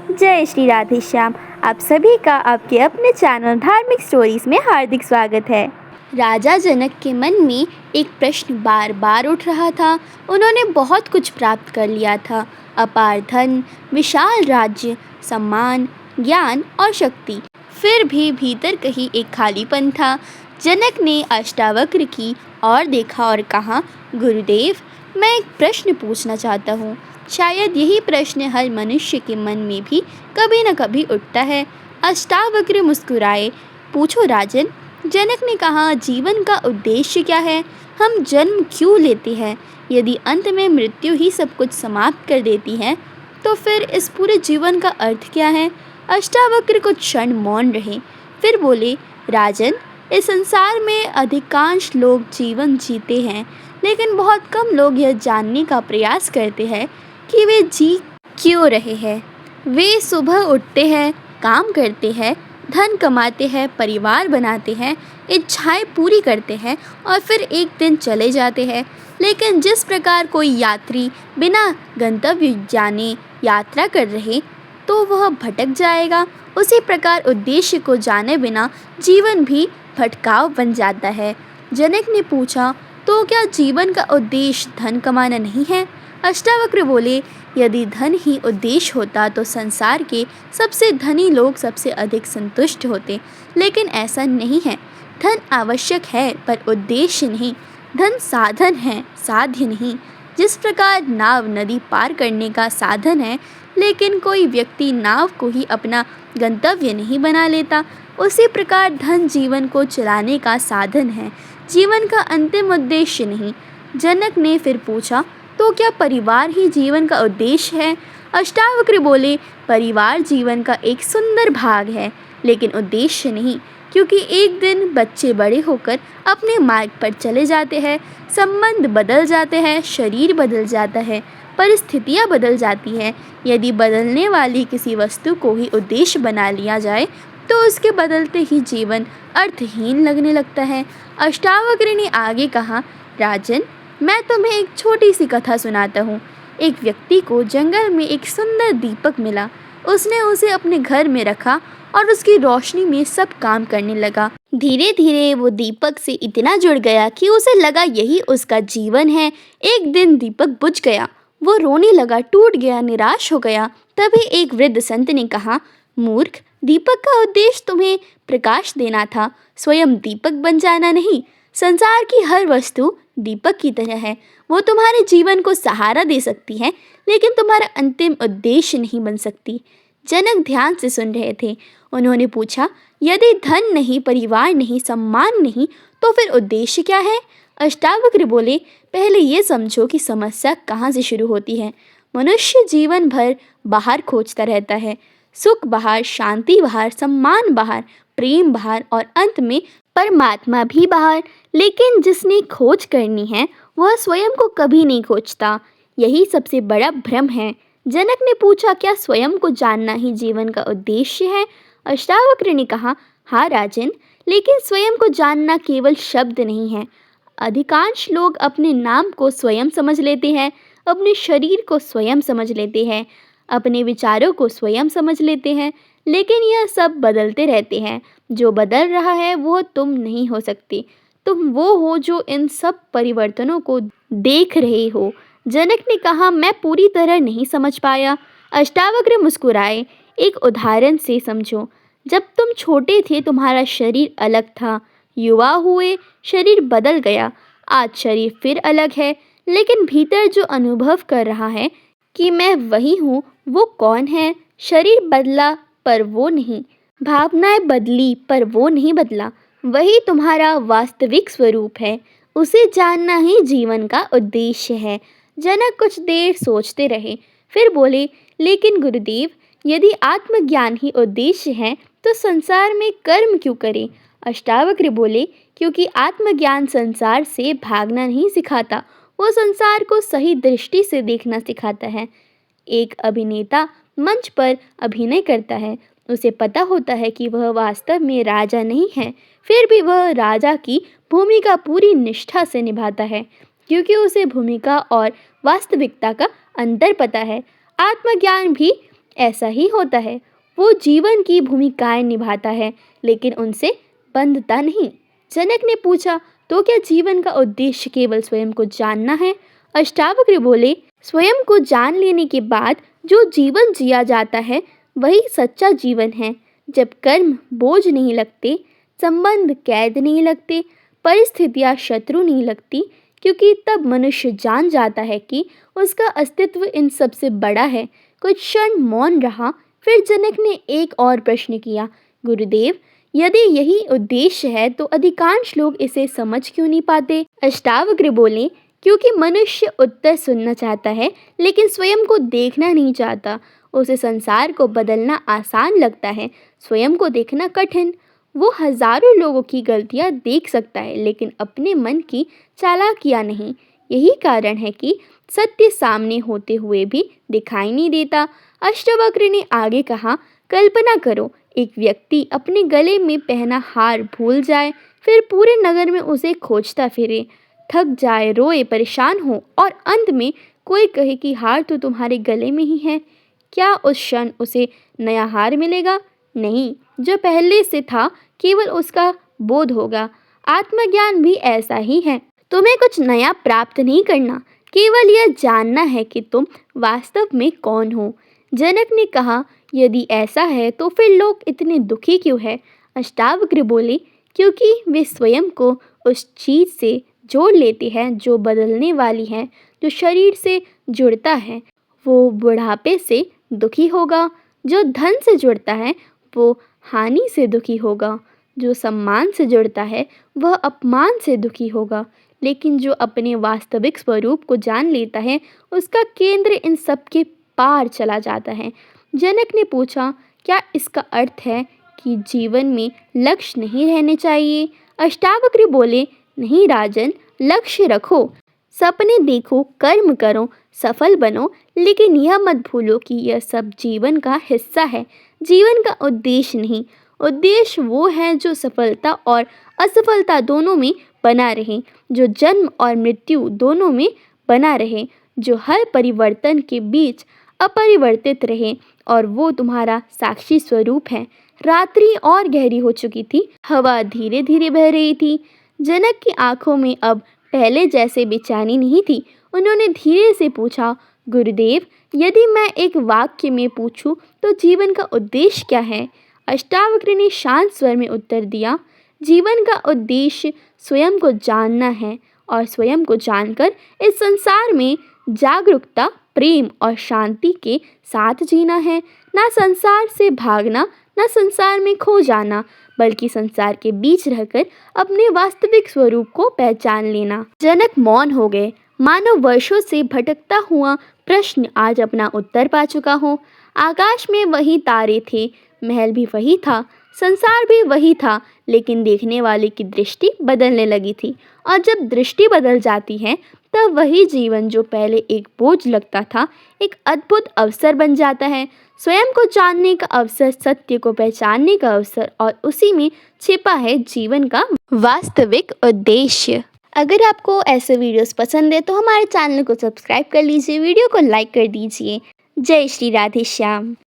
जय श्री राधे श्याम। आप सभी का आपके अपने चैनल धार्मिक स्टोरीज में हार्दिक स्वागत है। राजा जनक के मन में एक प्रश्न बार बार उठ रहा था। उन्होंने बहुत कुछ प्राप्त कर लिया था, अपार धन, विशाल राज्य, सम्मान, ज्ञान और शक्ति। फिर भी भीतर कहीं एक खालीपन था। जनक ने अष्टावक्र की ओर देखा और कहा, गुरुदेव, मैं एक प्रश्न पूछना चाहता हूँ। शायद यही प्रश्न हर मनुष्य के मन में भी कभी न कभी उठता है। अष्टावक्र मुस्कुराए। पूछो राजन। जनक ने कहा, जीवन का उद्देश्य क्या है? हम जन्म क्यों लेते हैं? यदि अंत में मृत्यु ही सब कुछ समाप्त कर देती है तो फिर इस पूरे जीवन का अर्थ क्या है? अष्टावक्र कुछ क्षण मौन रहे, फिर बोले, राजन, इस संसार में अधिकांश लोग जीवन जीते हैं, लेकिन बहुत कम लोग यह जानने का प्रयास करते हैं कि वे जी क्यों रहे हैं। वे सुबह उठते हैं, काम करते हैं, धन कमाते हैं, परिवार बनाते हैं, इच्छाएं पूरी करते हैं और फिर एक दिन चले जाते हैं। लेकिन जिस प्रकार कोई यात्री बिना गंतव्य जाने यात्रा कर रहे तो वह भटक जाएगा, उसी प्रकार उद्देश्य को जाने बिना जीवन भी भटकाव बन जाता है। जनक ने पूछा, तो क्या जीवन का उद्देश्य धन कमाना नहीं है? अष्टावक्र बोले, यदि धन ही उद्देश्य होता तो संसार के सबसे धनी लोग सबसे अधिक संतुष्ट होते, लेकिन ऐसा नहीं है। धन आवश्यक है पर उद्देश्य नहीं। धन साधन है, साध्य नहीं। जिस प्रकार नाव नदी पार करने का साधन है, लेकिन कोई व्यक्ति नाव को ही अपना गंतव्य नहीं बना लेता, उसी प्रकार धन जीवन को चलाने का साधन है, जीवन का अंतिम उद्देश्य नहीं। जनक ने फिर पूछा, तो क्या परिवार ही जीवन का उद्देश्य है? अष्टावक्र बोले, परिवार जीवन का एक सुंदर भाग है, लेकिन उद्देश्य नहीं, क्योंकि एक दिन बच्चे बड़े होकर अपने मार्ग पर चले जाते हैं, संबंध बदल जाते हैं, शरीर बदल जाता है, परिस्थितियाँ बदल जाती हैं। यदि बदलने वाली किसी वस्तु को ही उद्देश्य बना लिया जाए तो उसके बदलते ही जीवन अर्थहीन लगने लगता है। अष्टावक्र ने आगे कहा, राजन, मैं तुम्हें एक छोटी सी कथा सुनाता हूँ। एक व्यक्ति को जंगल में एक सुंदर दीपक मिला। उसने उसे अपने घर में रखा और उसकी रोशनी में सब काम करने लगा। धीरे धीरे वो दीपक से इतना जुड़ गया कि उसे लगा यही उसका जीवन है। एक दिन दीपक बुझ गया। वो रोने लगा, टूट गया, निराश हो गया। तभी एक वृद्ध संत ने कहा, मूर्ख, दीपक का उद्देश्य तुम्हें प्रकाश देना था, स्वयं दीपक बन जाना नहीं। संसार की हर वस्तु दीपक की तरह है। वो तुम्हारे जीवन को सहारा दे सकती है, लेकिन तुम्हारा अंतिम उद्देश्य नहीं बन सकती। जनक ध्यान से सुन रहे थे। उन्होंने पूछा, यदि धन नहीं, परिवार नहीं, सम्मान नहीं, तो फिर उद्देश्य क्या है? अष्टावक्र बोले, पहले ये समझो कि समस्या कहाँ से शुरू होती है। मनुष्य जीवन भर बाहर खोजता रहता है, सुख बाहर, शांति बाहर, सम्मान बाहर, प्रेम बाहर और अंत में परमात्मा भी बाहर। लेकिन जिसने खोज करनी है वह स्वयं को कभी नहीं खोजता। यही सबसे बड़ा भ्रम है। जनक ने पूछा, क्या स्वयं को जानना ही जीवन का उद्देश्य है? अष्टावक्र ने कहा, हाँ राजन, लेकिन स्वयं को जानना केवल शब्द नहीं है। अधिकांश लोग अपने नाम को स्वयं समझ लेते हैं, अपने शरीर को स्वयं समझ लेते हैं, अपने विचारों को स्वयं समझ लेते हैं, लेकिन यह सब बदलते रहते हैं। जो बदल रहा है वो तुम नहीं हो सकती। तुम वो हो जो इन सब परिवर्तनों को देख रहे हो। जनक ने कहा, मैं पूरी तरह नहीं समझ पाया। अष्टावक्र मुस्कुराए। एक उदाहरण से समझो। जब तुम छोटे थे तुम्हारा शरीर अलग था, युवा हुए शरीर बदल गया, आज शरीर फिर अलग है, लेकिन भीतर जो अनुभव कर रहा है कि मैं वही हूँ, वो कौन है? शरीर बदला पर वो नहीं, भावनाएं बदली पर वो नहीं बदला। वही तुम्हारा वास्तविक स्वरूप है। उसे जानना ही जीवन का उद्देश्य है। जनक कुछ देर सोचते रहे, फिर बोले, लेकिन गुरुदेव, यदि आत्मज्ञान ही उद्देश्य है तो संसार में कर्म क्यों करें? अष्टावक्र बोले, क्योंकि आत्मज्ञान संसार से भागना नहीं सिखाता, वो संसार को सही दृष्टि से देखना सिखाता है। एक अभिनेता मंच पर अभिनय करता है। उसे पता होता है कि वह वास्तव में राजा नहीं है, फिर भी वह राजा की भूमिका पूरी निष्ठा से निभाता है, क्योंकि उसे भूमिका और वास्तविकता का अंतर पता है। आत्मज्ञान भी ऐसा ही होता है, वो जीवन की भूमिकाएं निभाता है लेकिन उनसे बंधता नहीं। जनक ने पूछा, तो क्या जीवन का उद्देश्य केवल स्वयं को जानना है? अष्टावक्र बोले, स्वयं को जान लेने के बाद जो जीवन जिया जाता है वही सच्चा जीवन है। जब कर्म बोझ नहीं लगते, संबंध कैद नहीं लगते, परिस्थितियां शत्रु नहीं लगती, क्योंकि तब मनुष्य जान जाता है कि उसका अस्तित्व इन सबसे बड़ा है। कुछ क्षण मौन रहा, फिर जनक ने एक और प्रश्न किया, गुरुदेव, यदि यही उद्देश्य है तो अधिकांश लोग इसे समझ क्यों नहीं पाते? अष्टावक्र बोले, क्योंकि मनुष्य उत्तर सुनना चाहता है लेकिन स्वयं को देखना नहीं चाहता। उसे संसार को बदलना आसान लगता है, स्वयं को देखना कठिन। वो हजारों लोगों की गलतियां देख सकता है लेकिन अपने मन की चालाकियां नहीं। यही कारण है कि सत्य सामने होते हुए भी दिखाई नहीं देता। अष्टावक्र ने आगे कहा, कल्पना करो, एक व्यक्ति अपने गले में पहना हार भूल जाए, फिर पूरे नगर में उसे खोजता फिरे, थक जाए, रोए, परेशान हो और अंत में कोई कहे कि हार तो तुम्हारे गले में ही है। क्या उस क्षण उसे नया हार मिलेगा? नहीं, जो पहले से था केवल उसका बोध होगा। आत्मज्ञान भी ऐसा ही है। तुम्हें कुछ नया प्राप्त नहीं करना, केवल यह जानना है कि तुम वास्तव में कौन हो। जनक ने कहा, यदि ऐसा है तो फिर लोग इतने दुखी क्यों है? अष्टावक्र बोले, क्योंकि वे स्वयं को उस चीज से जोड़ लेते हैं जो बदलने वाली है। जो शरीर से जुड़ता है वो बुढ़ापे से दुखी होगा, जो धन से जुड़ता है वो हानि से दुखी होगा, जो सम्मान से जुड़ता है वह अपमान से दुखी होगा, लेकिन जो अपने वास्तविक स्वरूप को जान लेता है उसका केंद्र इन सब के पार चला जाता है। जनक ने पूछा, क्या इसका अर्थ है कि जीवन में लक्ष्य नहीं रहने चाहिए? अष्टावक्र बोले, नहीं राजन, लक्ष्य रखो, सपने देखो, कर्म करो, सफल बनो, लेकिन यह मत भूलो कि यह सब जीवन का हिस्सा है, जीवन का उद्देश्य नहीं। उद्देश्य वो है जो सफलता और असफलता दोनों में बना रहे, जो जन्म और मृत्यु दोनों में बना रहे, जो हर परिवर्तन के बीच अपरिवर्तित रहे, और वो तुम्हारा साक्षी स्वरूप है। रात्रि और गहरी हो चुकी थी, हवा धीरे धीरे बह रही थी। जनक की आंखों में अब पहले जैसे बेचैनी नहीं थी। उन्होंने धीरे से पूछा, गुरुदेव, यदि मैं एक वाक्य में पूछूं तो जीवन का उद्देश्य क्या है? अष्टावक्र ने शांत स्वर में उत्तर दिया, जीवन का उद्देश्य स्वयं को जानना है और स्वयं को जानकर इस संसार में जागरूकता, प्रेम और शांति के साथ जीना है। ना संसार से भागना, ना संसार में खो जाना, बल्कि संसार के बीच रहकर अपने वास्तविक स्वरूप को पहचान लेना। जनक मौन हो गए, मानो वर्षों से भटकता हुआ प्रश्न आज अपना उत्तर पा चुका हो। आकाश में वही तारे थे, महल भी वही था, संसार भी वही था, लेकिन देखने वाले की दृष्टि बदलने लगी थी। और जब दृष्टि बदल जाती है तब वही जीवन जो पहले एक बोझ लगता था एक अद्भुत अवसर बन जाता है। स्वयं को जानने का अवसर, सत्य को पहचानने का अवसर, और उसी में छिपा है जीवन का वास्तविक उद्देश्य। अगर आपको ऐसे वीडियोस पसंद है तो हमारे चैनल को सब्सक्राइब कर लीजिए, वीडियो को लाइक कर दीजिए। जय श्री राधे श्याम।